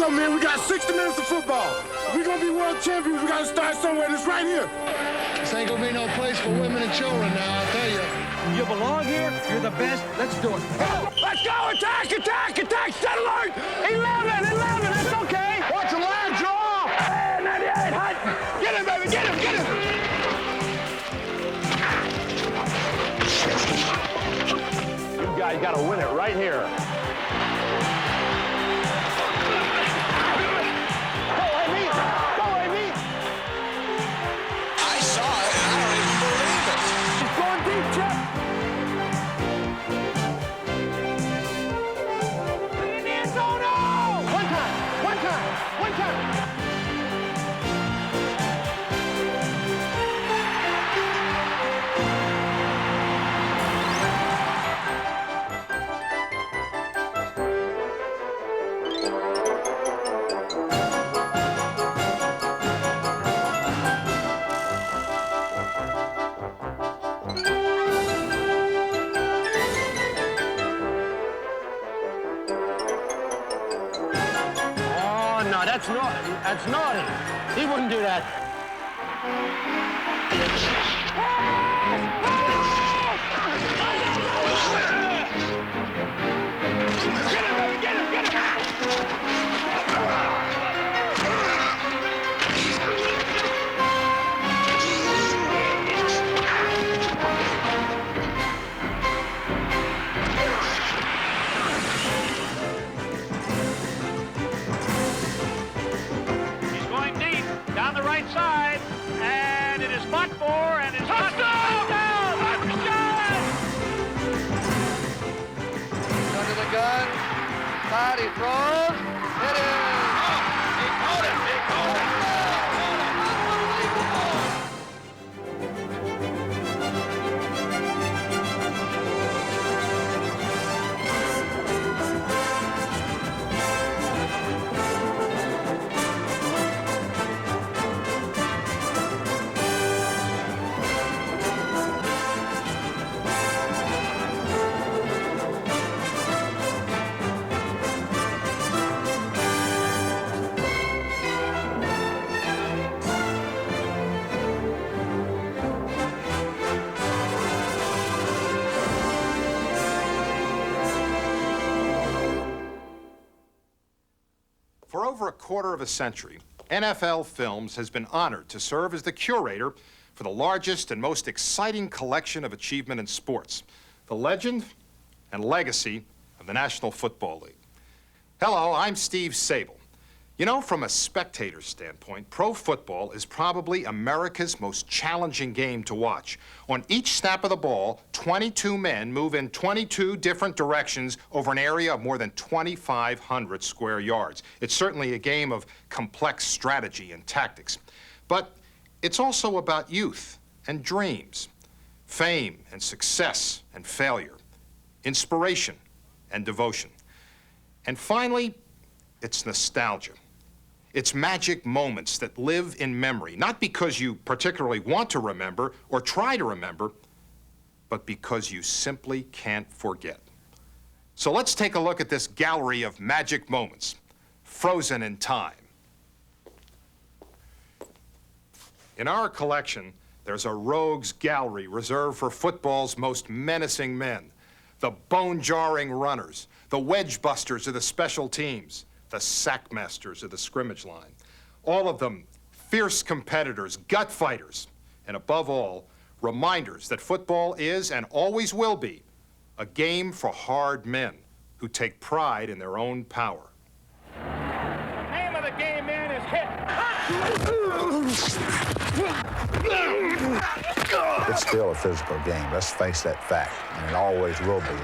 go, man. We got 60 minutes of football. If we're going to be world champions, we got to start somewhere. This right here. This ain't going to be no place for women and children now, I'll tell you. You belong here. You're the best. Let's do it. Go! Let's go! Attack! Attack! Attack! Set alert! 11! 11! That's okay! Watch the line draw! Hey, 98! Hot! Get him, baby! Get him! Get him! You guys got to win it right here. That's naughty. He wouldn't do that. Get him, baby! Get him! Get him! Side, and it is fought for, and it's touchdown! Under the gun, side, he throws, it is! He caught it! He caught it! For over a quarter of a century, NFL Films has been honored to serve as the curator for the largest and most exciting collection of achievement in sports, the legend and legacy of the National Football League. Hello, I'm Steve Sable. You know, from a spectator standpoint, pro football is probably America's most challenging game to watch. On each snap of the ball, 22 men move in 22 different directions over an area of more than 2,500 square yards. It's certainly a game of complex strategy and tactics. But it's also about youth and dreams, fame and success and failure, inspiration and devotion. And finally, it's nostalgia. It's magic moments that live in memory, not because you particularly want to remember or try to remember, but because you simply can't forget. So let's take a look at this gallery of magic moments, frozen in time. In our collection, there's a rogues gallery reserved for football's most menacing men, the bone-jarring runners, the wedge busters of the special teams, the sack masters of the scrimmage line. All of them fierce competitors, gut fighters, and above all, reminders that football is and always will be a game for hard men who take pride in their own power. The name of the game, man, is hit. It's still a physical game. Let's face that fact, and it always will be.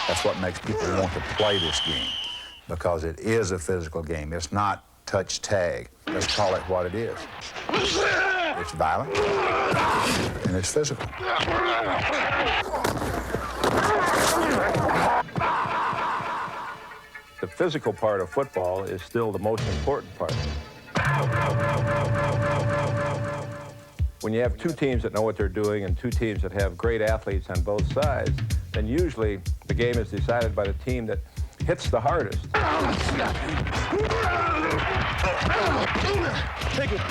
That's what makes people want to play this game, because it is a physical game. It's not touch tag. Let's call it what it is. It's violent, and it's physical. The physical part of football is still the most important part. When you have two teams that know what they're doing and two teams that have great athletes on both sides, then usually the game is decided by the team that hits the hardest. Take it.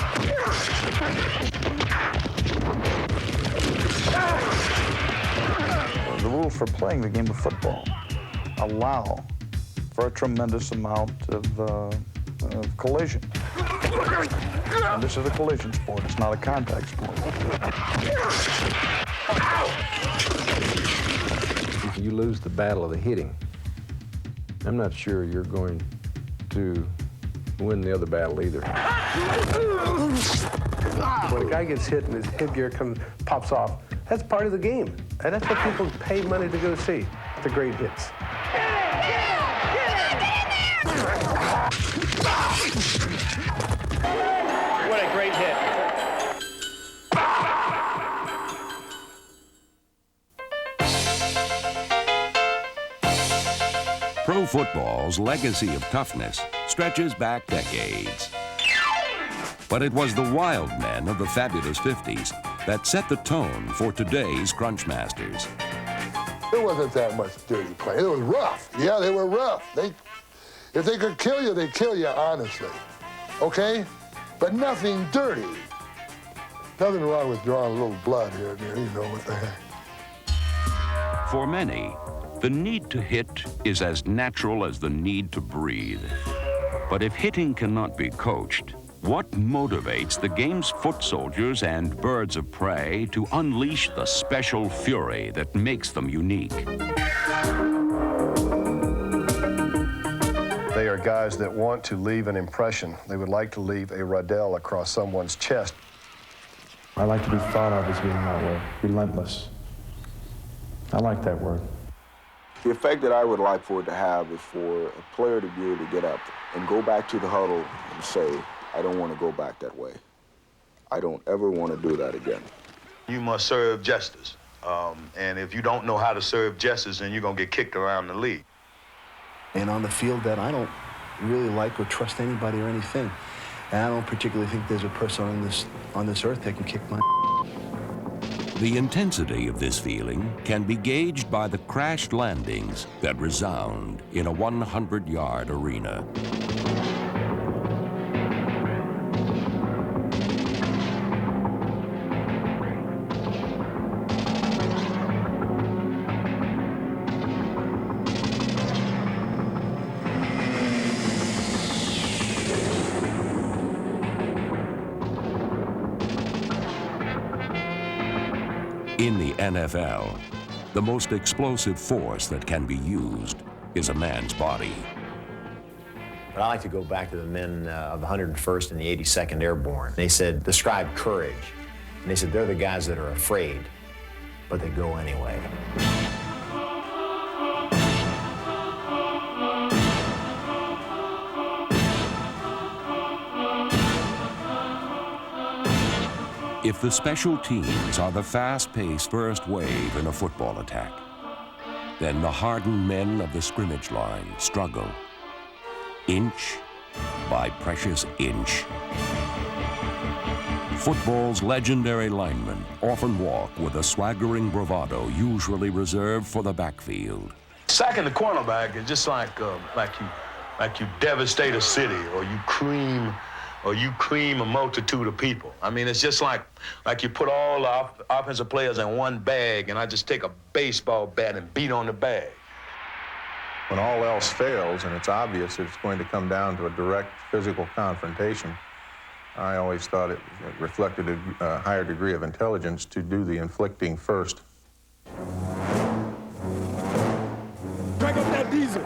The rules for playing the game of football allow for a tremendous amount of collision. And this is a collision sport, it's not a contact sport. If you lose the battle of the hitting, I'm not sure you're going to win the other battle either. When a guy gets hit and his headgear pops off, that's part of the game. And that's what people pay money to go see, the great hits. What a great hit. Pro football's legacy of toughness stretches back decades. But it was the wild men of the fabulous 50s that set the tone for today's Crunchmasters. There wasn't that much dirty play. It was rough. Yeah, they were rough. If they could kill you, they'd kill you honestly. Okay? But nothing dirty. Nothing wrong with drawing a little blood here and there. You know what the heck. For many, the need to hit is as natural as the need to breathe. But if hitting cannot be coached, what motivates the game's foot soldiers and birds of prey to unleash the special fury that makes them unique? They are guys that want to leave an impression. They would like to leave a Riddell across someone's chest. I like to be thought of as being that way, relentless. I like that word. The effect that I would like for it to have is for a player to be able to get up and go back to the huddle and say, I don't want to go back that way. I don't ever want to do that again. You must serve justice. And if you don't know how to serve justice, then you're going to get kicked around the league. And on the field that I don't really like or trust anybody or anything. And I don't particularly think there's a person on this earth that can kick my. The intensity of this feeling can be gauged by the crashed landings that resound in a 100-yard arena. In the NFL, the most explosive force that can be used is a man's body. But I like to go back to the men of the 101st and the 82nd Airborne. They said, describe courage. And they said, they're the guys that are afraid, but they go anyway. If the special teams are the fast-paced first wave in a football attack, then the hardened men of the scrimmage line struggle, inch by precious inch. Football's legendary linemen often walk with a swaggering bravado usually reserved for the backfield. Sacking the cornerback is just like you devastate a city or you cream a multitude of people. I mean, it's just like you put all the offensive players in one bag and I just take a baseball bat and beat on the bag. When all else fails and it's obvious that it's going to come down to a direct physical confrontation, I always thought it reflected a higher degree of intelligence to do the inflicting first. Drink up that diesel.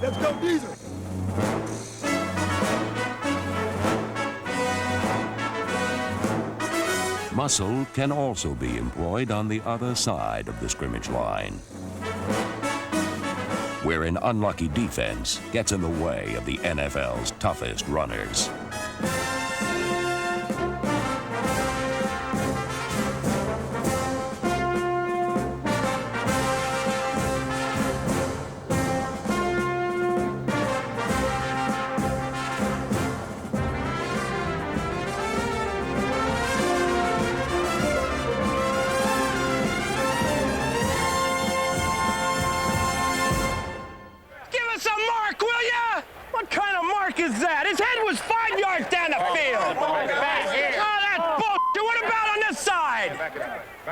Let's go, diesel. Muscle can also be employed on the other side of the scrimmage line, where an unlucky defense gets in the way of the NFL's toughest runners.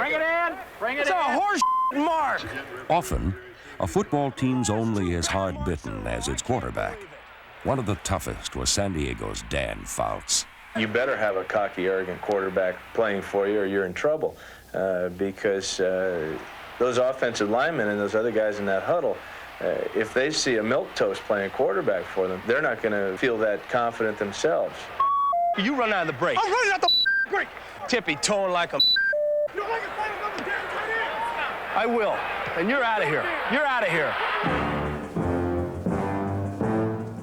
Bring it in. Bring it It's in. a horse mark. Often, a football team's only as hard-bitten as its quarterback. One of the toughest was San Diego's Dan Fouts. You better have a cocky, arrogant quarterback playing for you or you're in trouble because those offensive linemen and those other guys in that huddle, if they see a milquetoast playing quarterback for them, they're not going to feel that confident themselves. You run out of the break. I'm running out the break. Tippy towing like a. I will. And you're out of here. You're out of here.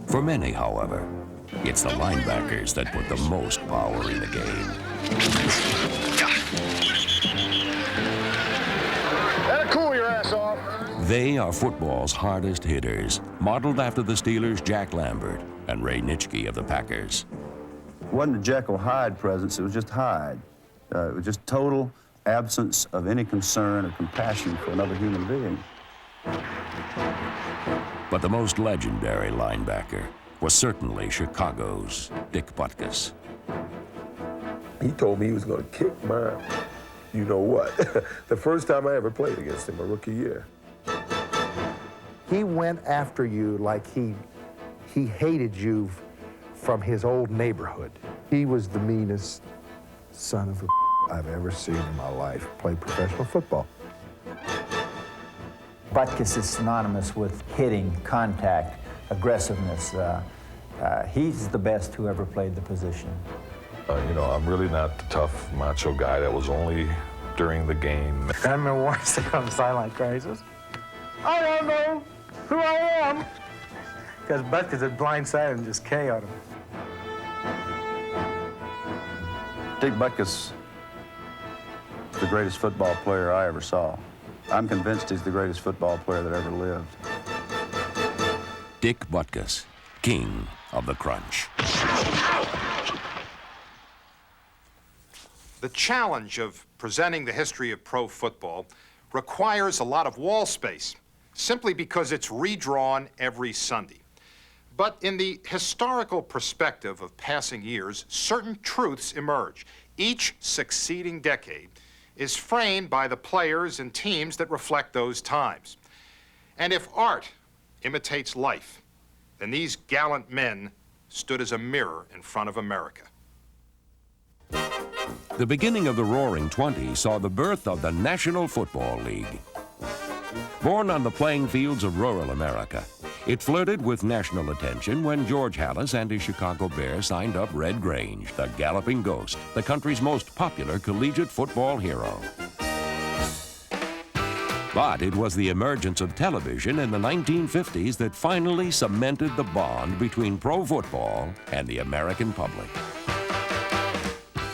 For many, however, it's the linebackers that put the most power in the game. That'll cool your ass off. They are football's hardest hitters, modeled after the Steelers' Jack Lambert and Ray Nitschke of the Packers. It wasn't a Jekyll Hyde presence, it was just Hyde. It was just total absence of any concern or compassion for another human being. But the most legendary linebacker was certainly Chicago's Dick Butkus. He told me he was going to kick my, you know what, the first time I ever played against him, my rookie year. He went after you like he hated you from his old neighborhood. He was the meanest son of a I've ever seen in my life play professional football. Butkus is synonymous with hitting, contact, aggressiveness. He's the best who ever played the position. You know, I'm really not the tough, macho guy that was only during the game. I remember once they on the sideline crisis. I don't know who I am. Because Butkus had blindsided and just KO'd him. Dick Butkus, the greatest football player I ever saw. I'm convinced he's the greatest football player that ever lived. Dick Butkus, king of the crunch. The challenge of presenting the history of pro football requires a lot of wall space, simply because it's redrawn every Sunday. But in the historical perspective of passing years, certain truths emerge. Each succeeding decade is framed by the players and teams that reflect those times. And if art imitates life, then these gallant men stood as a mirror in front of America. The beginning of the Roaring '20s saw the birth of the National Football League. Born on the playing fields of rural America, it flirted with national attention when George Halas and his Chicago Bears signed up Red Grange, the galloping ghost, the country's most popular collegiate football hero. But it was the emergence of television in the 1950s that finally cemented the bond between pro football and the American public.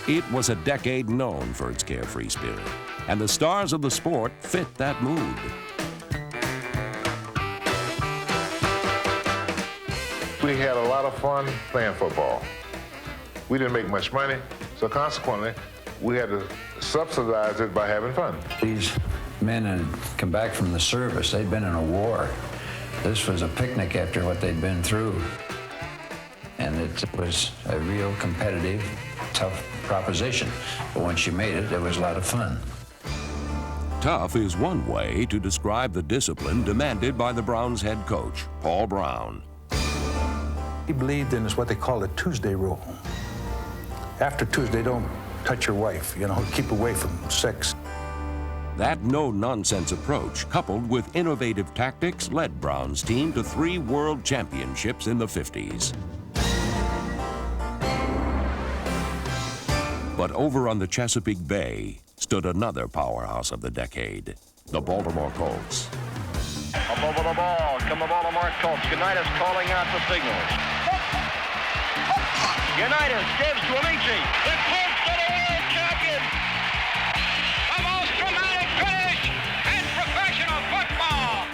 It was a decade known for its carefree spirit, and the stars of the sport fit that mood. We had a lot of fun playing football. We didn't make much money, so consequently, we had to subsidize it by having fun. These men had come back from the service. They'd been in a war. This was a picnic after what they'd been through. And it was a real competitive, tough proposition. But once you made it, it was a lot of fun. Tough is one way to describe the discipline demanded by the Browns head coach, Paul Brown. He believed in what they call the Tuesday rule. After Tuesday, don't touch your wife, you know, keep away from sex. That no-nonsense approach, coupled with innovative tactics, led Brown's team to 3 world championships in the 50s. But over on the Chesapeake Bay stood another powerhouse of the decade, the Baltimore Colts. Up over the ball, come the Baltimore Colts. Unitas calling out the signals. Unitas gives to Amici. The Colts are the world champions. The most dramatic finish in professional football.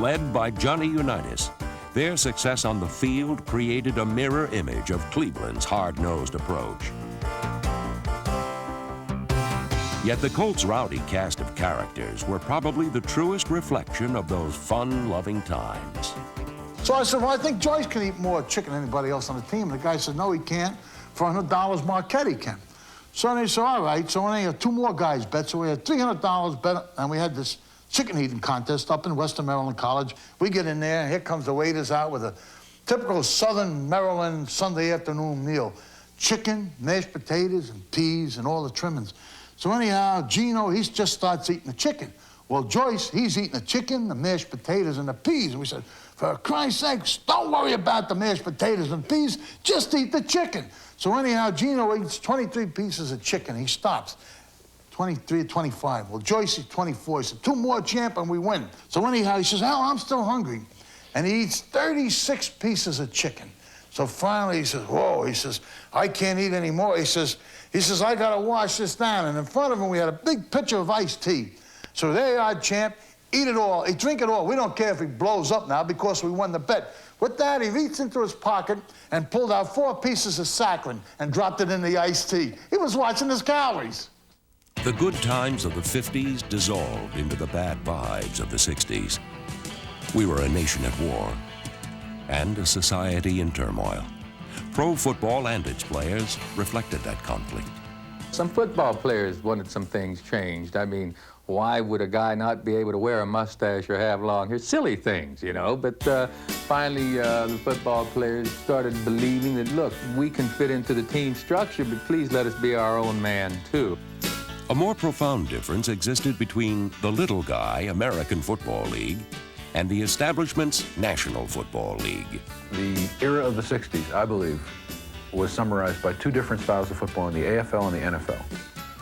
Led by Johnny Unitas, their success on the field created a mirror image of Cleveland's hard-nosed approach. Yet the Colts' rowdy cast of characters were probably the truest reflection of those fun-loving times. So I said, well, I think Joyce can eat more chicken than anybody else on the team. And the guy said, no, he can't. For $100, Marquette can. So they said, all right. So then two more guys bet. So we had $300 bet, and we had this chicken eating contest up in Western Maryland College. We get in there, and here comes the waiters out with a typical Southern Maryland Sunday afternoon meal. Chicken, mashed potatoes, and peas, and all the trimmings. So anyhow, Gino, he just starts eating the chicken. Well, Joyce, he's eating the chicken, the mashed potatoes, and the peas. And we said, for Christ's sakes, don't worry about the mashed potatoes and peas, just eat the chicken. So anyhow, Gino eats 23 pieces of chicken. He stops. 23 or 25. Well, Joyce is 24. He said, two more, champ, and we win. So anyhow, he says, Al, I'm still hungry. And he eats 36 pieces of chicken. So finally, he says, whoa, he says, I can't eat anymore. He says, I gotta wash this down. And in front of him, we had a big pitcher of iced tea. So there you are, champ. Eat it all. Drink it all. We don't care if he blows up now because we won the bet. With that, he reached into his pocket and pulled out 4 pieces of saccharin and dropped it in the iced tea. He was watching his calories. The good times of the 50s dissolved into the bad vibes of the 60s. We were a nation at war and a society in turmoil. Pro football and its players reflected that conflict. Some football players wanted some things changed. I mean, why would a guy not be able to wear a mustache or have long hair? Silly things, you know. But finally, the football players started believing that, look, we can fit into the team structure, but please let us be our own man, too. A more profound difference existed between the little guy American Football League and the establishment's National Football League. The era of the 60s, I believe, was summarized by 2 different styles of football in the AFL and the NFL.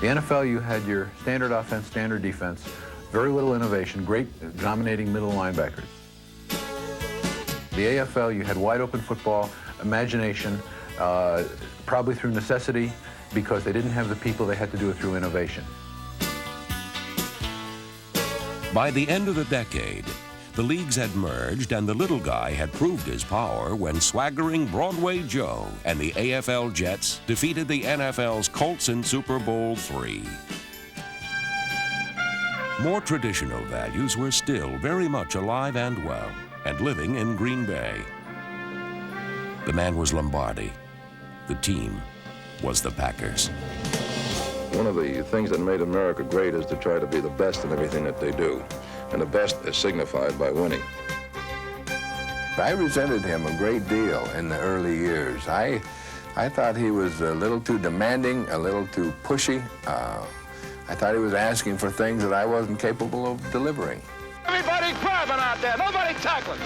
The NFL, you had your standard offense, standard defense, very little innovation, great dominating middle linebackers. The AFL, you had wide open football, imagination, probably through necessity, because they didn't have the people, they had to do it through innovation. By the end of the decade, the leagues had merged and the little guy had proved his power when swaggering Broadway Joe and the AFL Jets defeated the NFL's Colts in Super Bowl III. More traditional values were still very much alive and well and living in Green Bay. The man was Lombardi. The team was the Packers. One of the things that made America great is to try to be the best in everything that they do. And the best is signified by winning. I resented him a great deal in the early years. I thought he was a little too demanding, a little too pushy. I thought he was asking for things that I wasn't capable of delivering. Everybody grabbing out there, nobody tackling.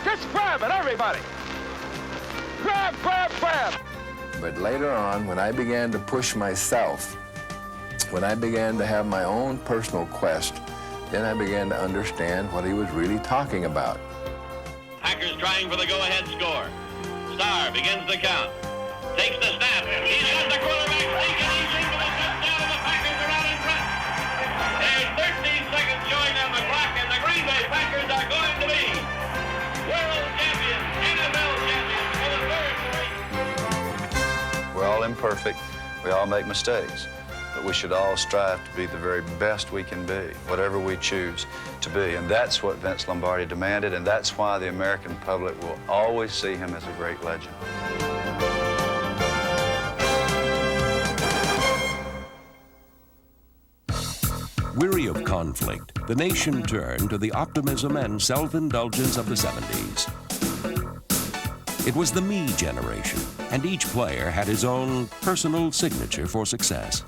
Just grabbing, everybody. Grab, grab, grab. But later on, when I began to push myself, when I began to have my own personal quest, then I began to understand what he was really talking about. Packers trying for the go-ahead score. Starr begins the count. Takes the snap. He's got the quarterback taken. He's into the touchdown, and the Packers are out in front. There's 13 seconds showing on the clock, and the Green Bay Packers are going to be world champions, NFL champions for the third straight. We're all imperfect. We all make mistakes. But we should all strive to be the very best we can be, whatever we choose to be. And that's what Vince Lombardi demanded, and that's why the American public will always see him as a great legend. Weary of conflict, the nation turned to the optimism and self-indulgence of the 70s. It was the me generation, and each player had his own personal signature for success.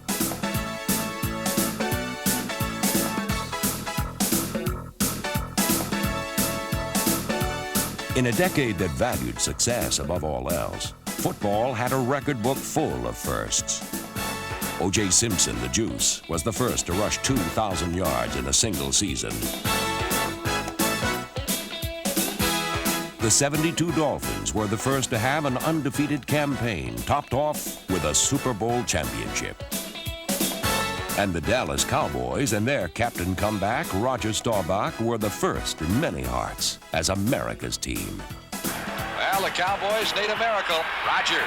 In a decade that valued success above all else, football had a record book full of firsts. O.J. Simpson, the Juice, was the first to rush 2,000 yards in a single season. The 72 Dolphins were the first to have an undefeated campaign, topped off with a Super Bowl championship. And the Dallas Cowboys and their captain comeback, Roger Staubach, were the first in many hearts as America's team. Well, the Cowboys need a miracle. Roger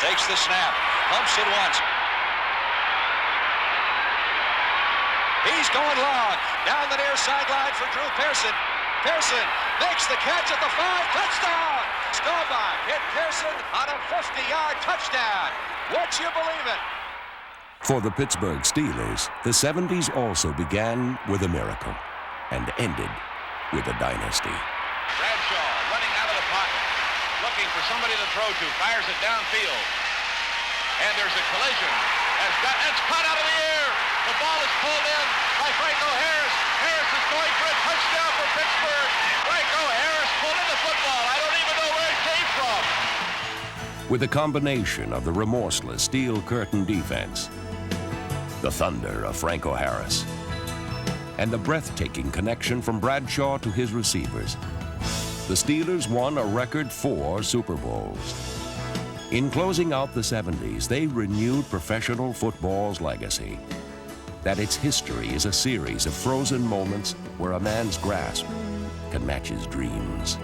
takes the snap, pumps it once. He's going long, down the near sideline for Drew Pearson. Pearson makes the catch at the 5, touchdown! Staubach hit Pearson on a 50-yard touchdown. Would you believe it? For the Pittsburgh Steelers, the 70s also began with a miracle and ended with a dynasty. Bradshaw running out of the pocket, looking for somebody to throw to, fires it downfield. And there's a collision. It's caught out of the air. The ball is pulled in by Franco Harris. Harris is going for a touchdown for Pittsburgh. Franco Harris pulled in the football. I don't even know where it came from. With a combination of the remorseless steel curtain defense, the thunder of Franco Harris, and the breathtaking connection from Bradshaw to his receivers, the Steelers won a record 4 Super Bowls. In closing out the 70s, they renewed professional football's legacy. That its history is a series of frozen moments where a man's grasp can match his dreams.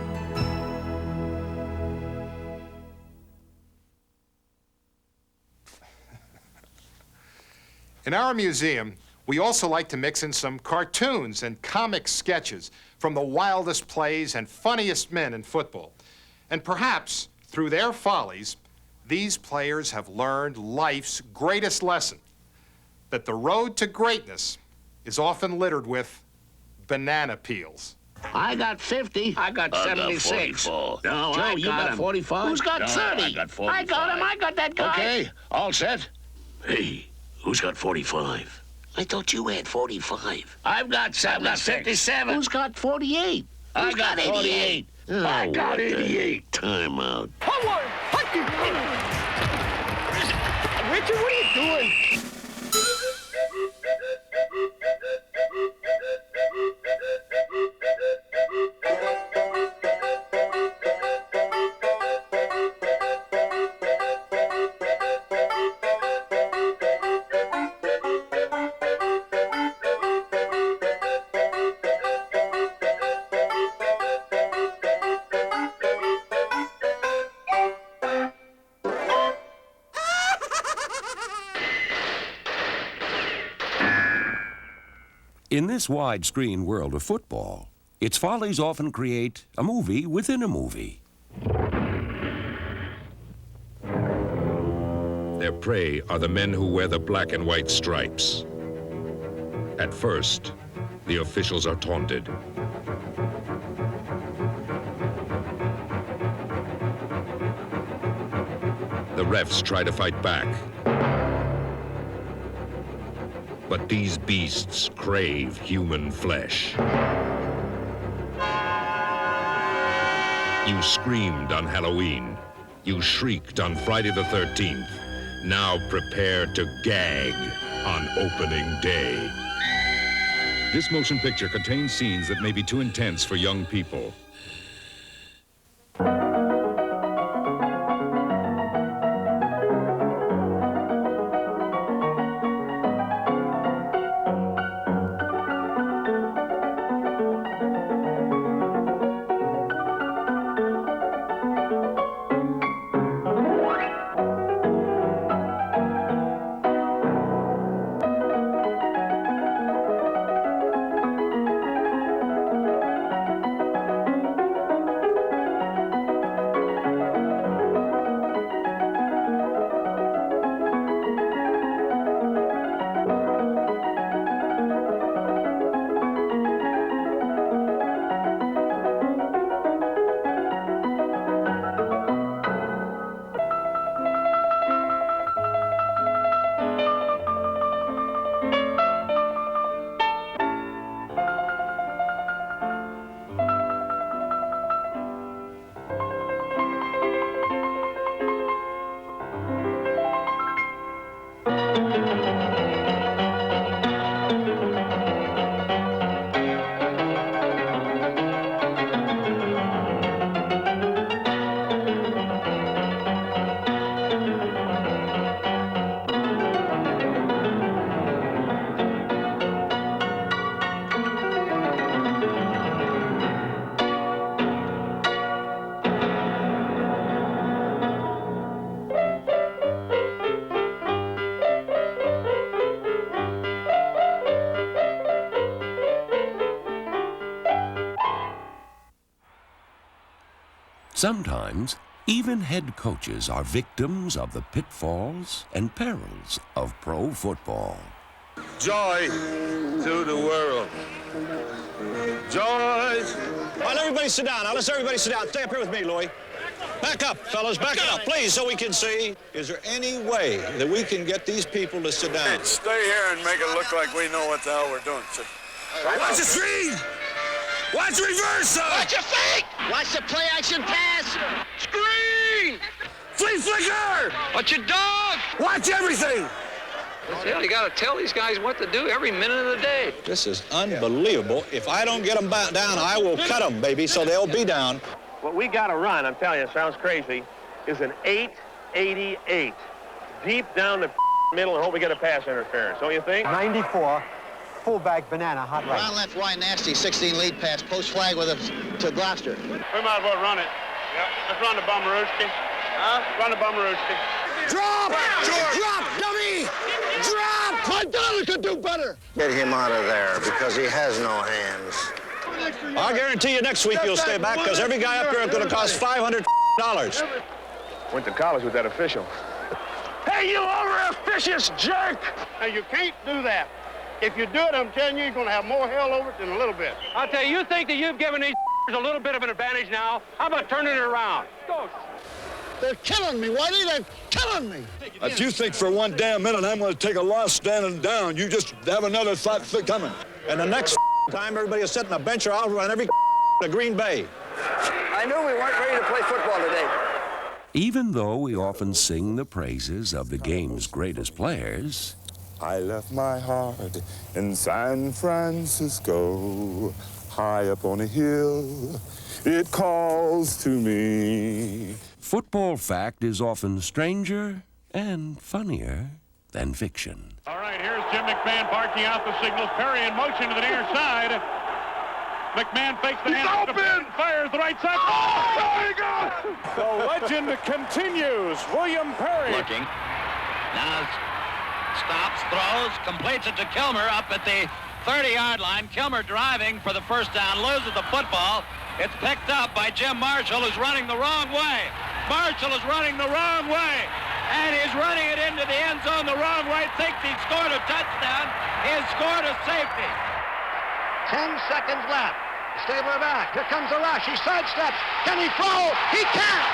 In our museum, we also like to mix in some cartoons and comic sketches from the wildest plays and funniest men in football. And perhaps, through their follies, these players have learned life's greatest lesson, that the road to greatness is often littered with banana peels. I got 50. I got 76. No, Joe, you got 45? Who's got 30? I got 45. I got him. I got that guy. Okay, all set. Hey, who's got 45? I thought you had 45. I've got 57. Who's got 48? I got 48. Oh, I got 88. Time out. Richard, what are you doing? In this widescreen world of football, its follies often create a movie within a movie. Their prey are the men who wear the black and white stripes. At first, the officials are taunted. The refs try to fight back. But these beasts crave human flesh. You screamed on Halloween. You shrieked on Friday the 13th. Now prepare to gag on opening day. This motion picture contains scenes that may be too intense for young people. Sometimes Even head coaches are victims of the pitfalls and perils of pro football. Joy to the world. Joy. All right, everybody sit down. Now, let's everybody sit down. Stay up here with me, Louie. Back up, fellas. Back up, please, so we can see. Is there any way that we can get these people to sit down? Hey, stay here and make it look like we know what the hell we're doing. Watch the screen! Watch the reverse! Watch your feet! Watch the play-action pass! Screen! Flea flicker! Watch your dog! Watch everything! You got to tell these guys what to do every minute of the day. This is unbelievable. If I don't get them down, I will cut them, baby, so they'll be down. What we got to run, I'm telling you, it sounds crazy, is an 888. Deep down the middle and hope we get a pass interference, don't you think? 94, fullback banana, hot right. Round left, wide, nasty, 16 lead pass, post flag with a to Gloucester. We might as well run it. Yep. Let's run the Bummerooski. Huh? Run the Bummerooski. Drop! Drop, dummy! Drop! My daughter could do better. Get him out of there because he has no hands. I guarantee you next week you'll stay back because every guy up here is going to cost $500. Went to college with that official. Hey, you over-officious jerk! Now, you can't do that. If you do it, I'm telling you, you're going to have more hell over it than a little bit. I'll tell you, you think that you've given these a little bit of an advantage now? How about turning it around? Go. They're killing me, Whitey. They're killing me. If you think for one damn minute I'm going to take a loss standing down, you just have another thought coming. And the next time everybody is sitting on a bench or I'll run every to Green Bay. I knew we weren't ready to play football today. Even though we often sing the praises of the game's greatest players, I left my heart in San Francisco, high up on a hill. It calls to me. football fact is often stranger and funnier than fiction. All right, here's Jim McMahon barking out the signals. Perry in motion to the near side. McMahon fakes the hand. Open! Fires the right side. Oh, there you go! The legend continues. William Perry. Looking. Now stops, throws, completes it to Kilmer up at the 30-yard line. Kilmer driving for the first down, loses the football. It's picked up by Jim Marshall, who's running the wrong way. Marshall is running the wrong way. And he's running it into the end zone the wrong way. Thinks he scored a touchdown. He has scored a safety. 10 seconds left. Stabler back. Here comes the rush. He sidesteps. Can he throw? He can't.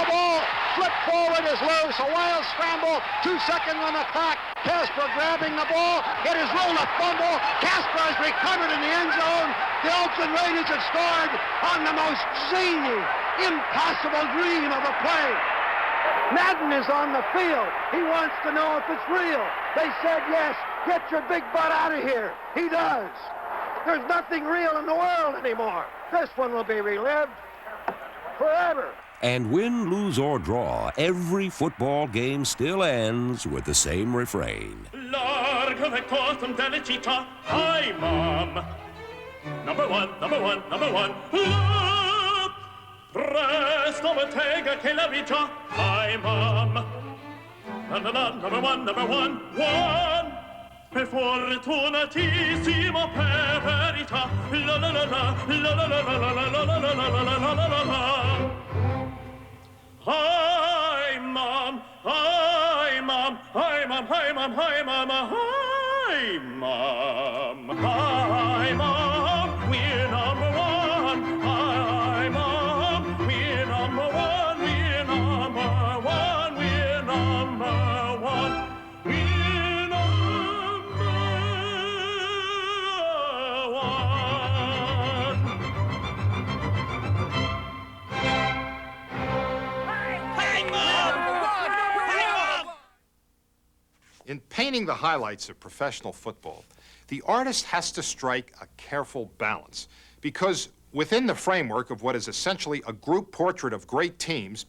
The ball flipped forward is loose. A wild scramble. 2 seconds on the clock. Casper grabbing the ball. It is rolled a fumble. Casper has recovered in the end zone. The Oakland Raiders have scored on the most zany, impossible dream of a play. Madden is on the field. He wants to know if it's real. They said yes. Get your big butt out of here. He does. There's nothing real in the world anymore. This one will be relived forever. And win, lose, or draw, every football game still ends with the same refrain. Hi, Mom. Number one. Presto bottega che la vita. Hi, Mom. Number one. One. Per fortunatissimo per verità. La la la la la la la la la la la la la la. Hi, Mom. Hi, Mom. Hi, Mom. Hi, Mom. Hi, Mama. Hi, Mom. Hi, Mom. We're number one. Hi, Mom. We're number one. We're number one. We're number one. We're number one. Hey, Mom! In painting the highlights of professional football, the artist has to strike a careful balance because within the framework of what is essentially a group portrait of great teams,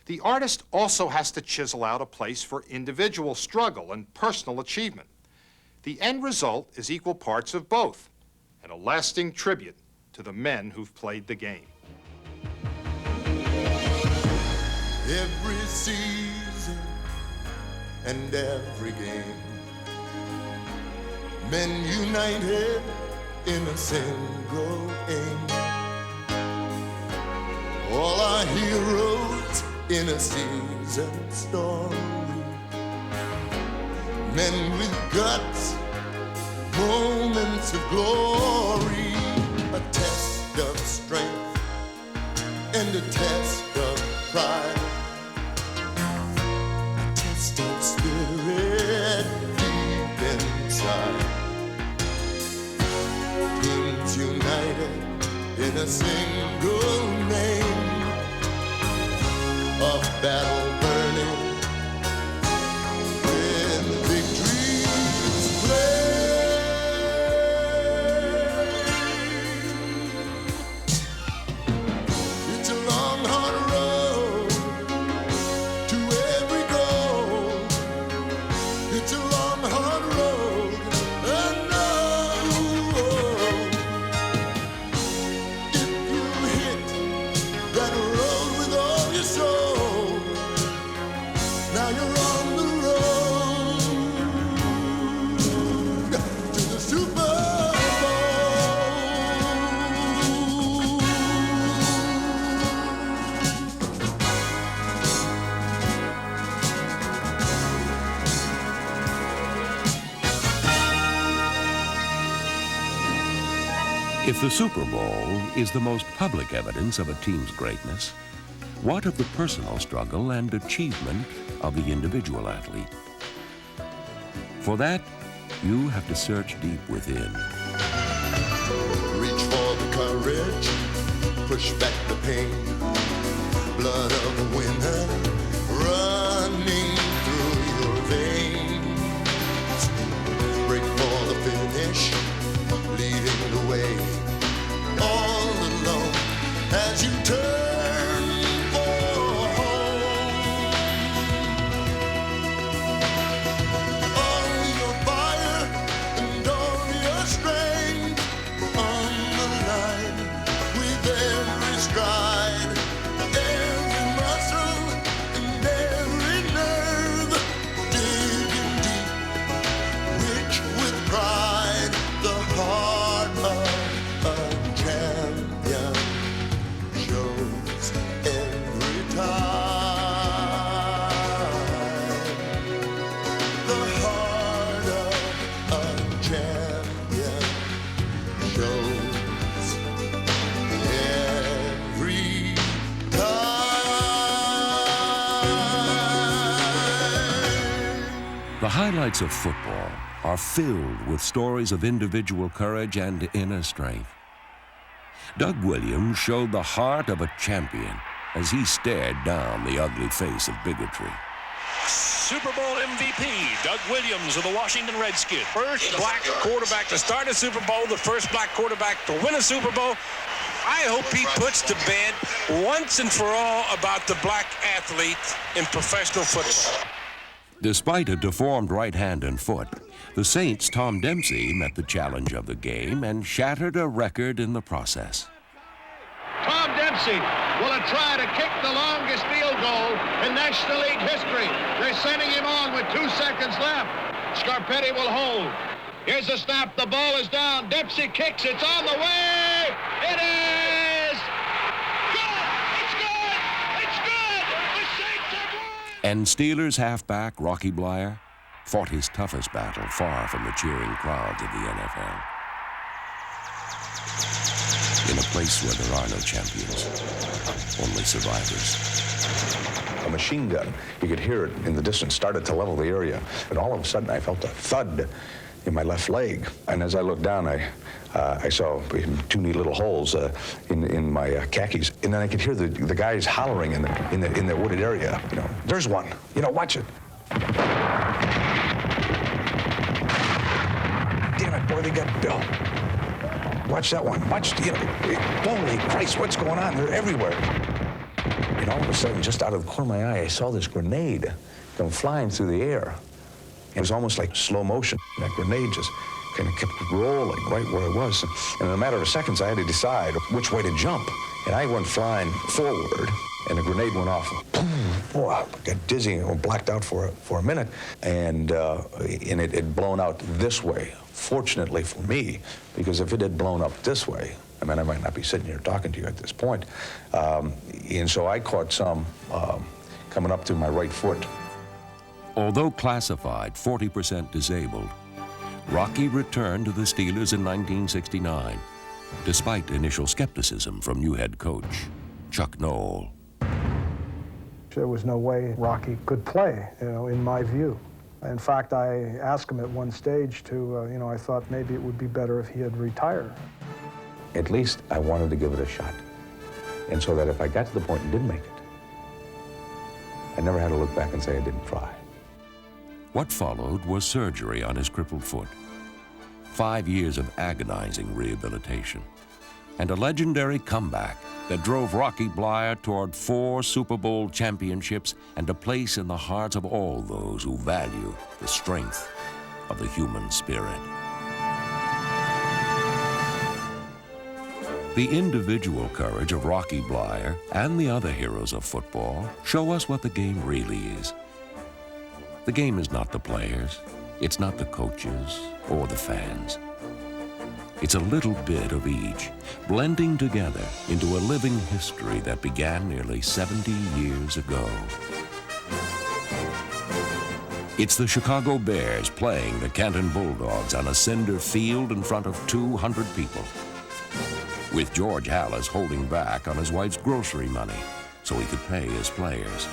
the artist also has to chisel out a place for individual struggle and personal achievement. The end result is equal parts of both and a lasting tribute to the men who've played the game. Every season and every game, men united in a single aim. All our heroes in a seasoned story. Men with guts, moments of glory, a test of strength and a test of pride, a test of spirit deep inside. Teams united in a single name, of battle burning when victory's flame. It's a long, hard road to every goal. It's a long, hard road, I know. If you hit that road with all your soul, now you're on the road to the Super Bowl. If the Super Bowl is the most public evidence of a team's greatness, what of the personal struggle and achievement of the individual athlete? For that, you have to search deep within. Reach for the courage, push back the pain. Blood of a winner running through your veins. Break for the finish, leading the way. All alone as you turn for home. All your fire and all your strength on the line with every stride, every muscle and every nerve, digging deep, rich with pride, the heart of a champion shows every time. The heart of a champion shows every time. The highlights of football are filled with stories of individual courage and inner strength. Doug Williams showed the heart of a champion as he stared down the ugly face of bigotry. Super Bowl MVP, Doug Williams of the Washington Redskins. First black quarterback to start a Super Bowl, the first black quarterback to win a Super Bowl. I hope he puts to bed once and for all about the black athlete in professional football. Despite a deformed right hand and foot, the Saints' Tom Dempsey met the challenge of the game and shattered a record in the process. Tom Dempsey will try to kick the longest field goal in National League history. They're sending him on with 2 seconds left. Scarpetti will hold. Here's the snap. The ball is down. Dempsey kicks. It's on the way. It is good. It's good. It's good. The Saints have won. And Steelers halfback Rocky Bleier fought his toughest battle far from the cheering crowds of the NFL. In a place where there are no champions, only survivors. A machine gun, you could hear it in the distance, started to level the area. And all of a sudden, I felt a thud in my left leg. And as I looked down, I saw 2 neat little holes in my khakis. And then I could hear the guys hollering in the wooded area. You know, there's one. You know, watch it. Damn it, boy, they got Bill. Watch that one. Watch, you know, holy Christ, what's going on? They're everywhere. And all of a sudden, just out of the corner of my eye, I saw this grenade come flying through the air. It was almost like slow motion. That grenade just kind of kept rolling right where it was. And in a matter of seconds, I had to decide which way to jump. And I went flying forward, and the grenade went off. Oh, I got dizzy and blacked out for a minute. And it had blown out this way. Fortunately for me, because if it had blown up this way, I mean, I might not be sitting here talking to you at this point. And so I caught some coming up to my right foot. Although classified 40% disabled, Rocky returned to the Steelers in 1969, despite initial skepticism from new head coach Chuck Noll. There was no way Rocky could play, in my view. In fact, I asked him at one stage to, I thought maybe it would be better if he had retired. At least I wanted to give it a shot. And so that if I got to the point and didn't make it, I never had to look back and say I didn't try. What followed was surgery on his crippled foot, 5 years of agonizing rehabilitation, and a legendary comeback that drove Rocky Bleier toward 4 Super Bowl championships and a place in the hearts of all those who value the strength of the human spirit. The individual courage of Rocky Bleier and the other heroes of football show us what the game really is. The game is not the players, it's not the coaches or the fans. It's a little bit of each, blending together into a living history that began nearly 70 years ago. It's the Chicago Bears playing the Canton Bulldogs on a cinder field in front of 200 people, with George Halas holding back on his wife's grocery money so he could pay his players.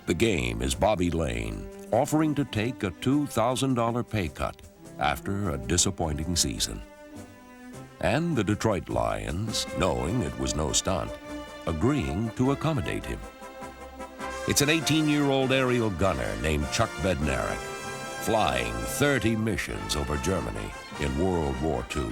The game is Bobby Lane offering to take a $2,000 pay cut after a disappointing season. And the Detroit Lions, knowing it was no stunt, agreeing to accommodate him. It's an 18-year-old aerial gunner named Chuck Bednarik, flying 30 missions over Germany in World War II.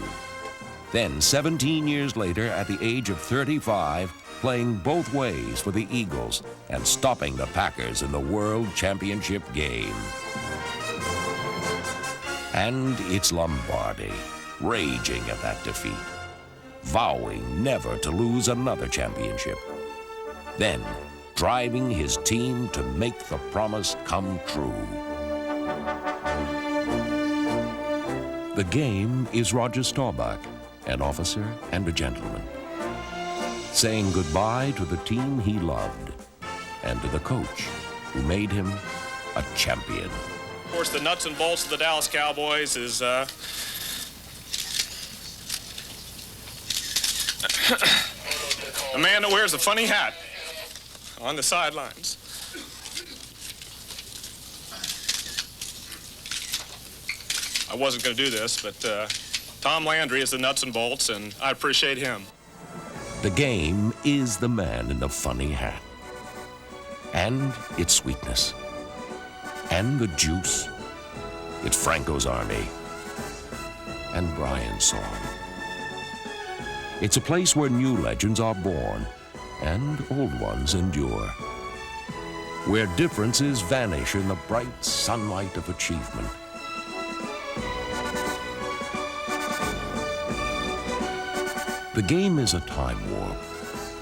Then, 17 years later, at the age of 35, playing both ways for the Eagles and stopping the Packers in the World Championship game. And it's Lombardi, raging at that defeat, vowing never to lose another championship. Then, driving his team to make the promise come true. The game is Roger Staubach, an officer and a gentleman, saying goodbye to the team he loved and to the coach who made him a champion. Of course, the nuts and bolts of the Dallas Cowboys is a man that wears a funny hat on the sidelines. I wasn't going to do this, but Tom Landry is the nuts and bolts, and I appreciate him. The game is the man in the funny hat, and its sweetness, and the juice. It's Franco's Army and Brian's song. It's a place where new legends are born and old ones endure, where differences vanish in the bright sunlight of achievement. The game is a time warp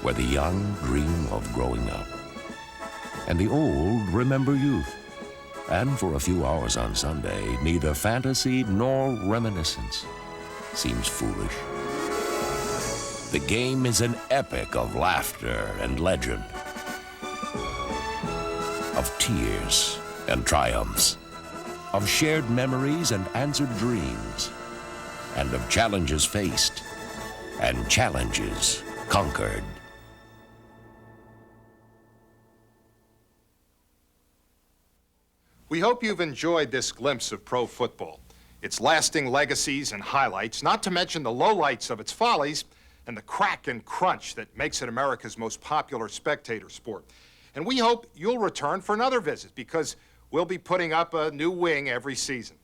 where the young dream of growing up and the old remember youth. And for a few hours on Sunday, neither fantasy nor reminiscence seems foolish. The game is an epic of laughter and legend, of tears and triumphs, of shared memories and answered dreams, and of challenges faced and challenges conquered. We hope you've enjoyed this glimpse of pro football, its lasting legacies and highlights, not to mention the lowlights of its follies and the crack and crunch that makes it America's most popular spectator sport. And we hope you'll return for another visit, because we'll be putting up a new wing every season.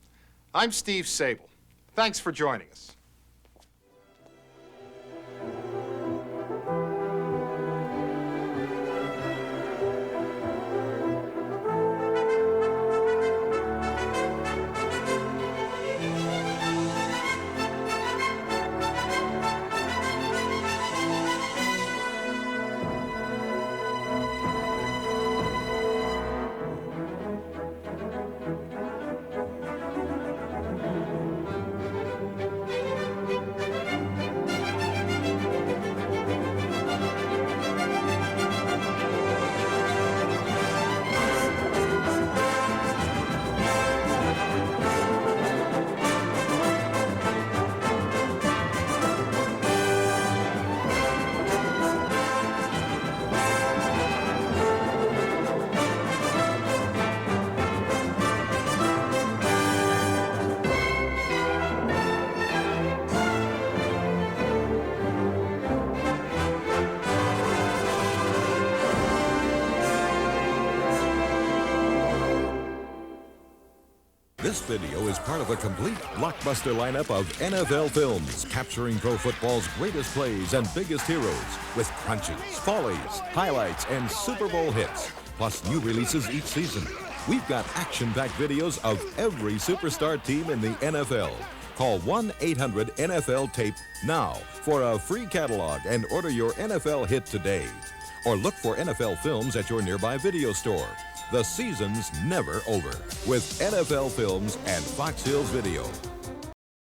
I'm Steve Sable. Thanks for joining us. This video is part of a complete blockbuster lineup of NFL films capturing pro football's greatest plays and biggest heroes with crunches, follies, highlights, and Super Bowl hits, plus new releases each season. We've got action-packed videos of every superstar team in the NFL. Call 1-800-NFL-TAPE now for a free catalog and order your NFL hit today. Or look for NFL films at your nearby video store. The season's never over with NFL Films and Fox Hills Video.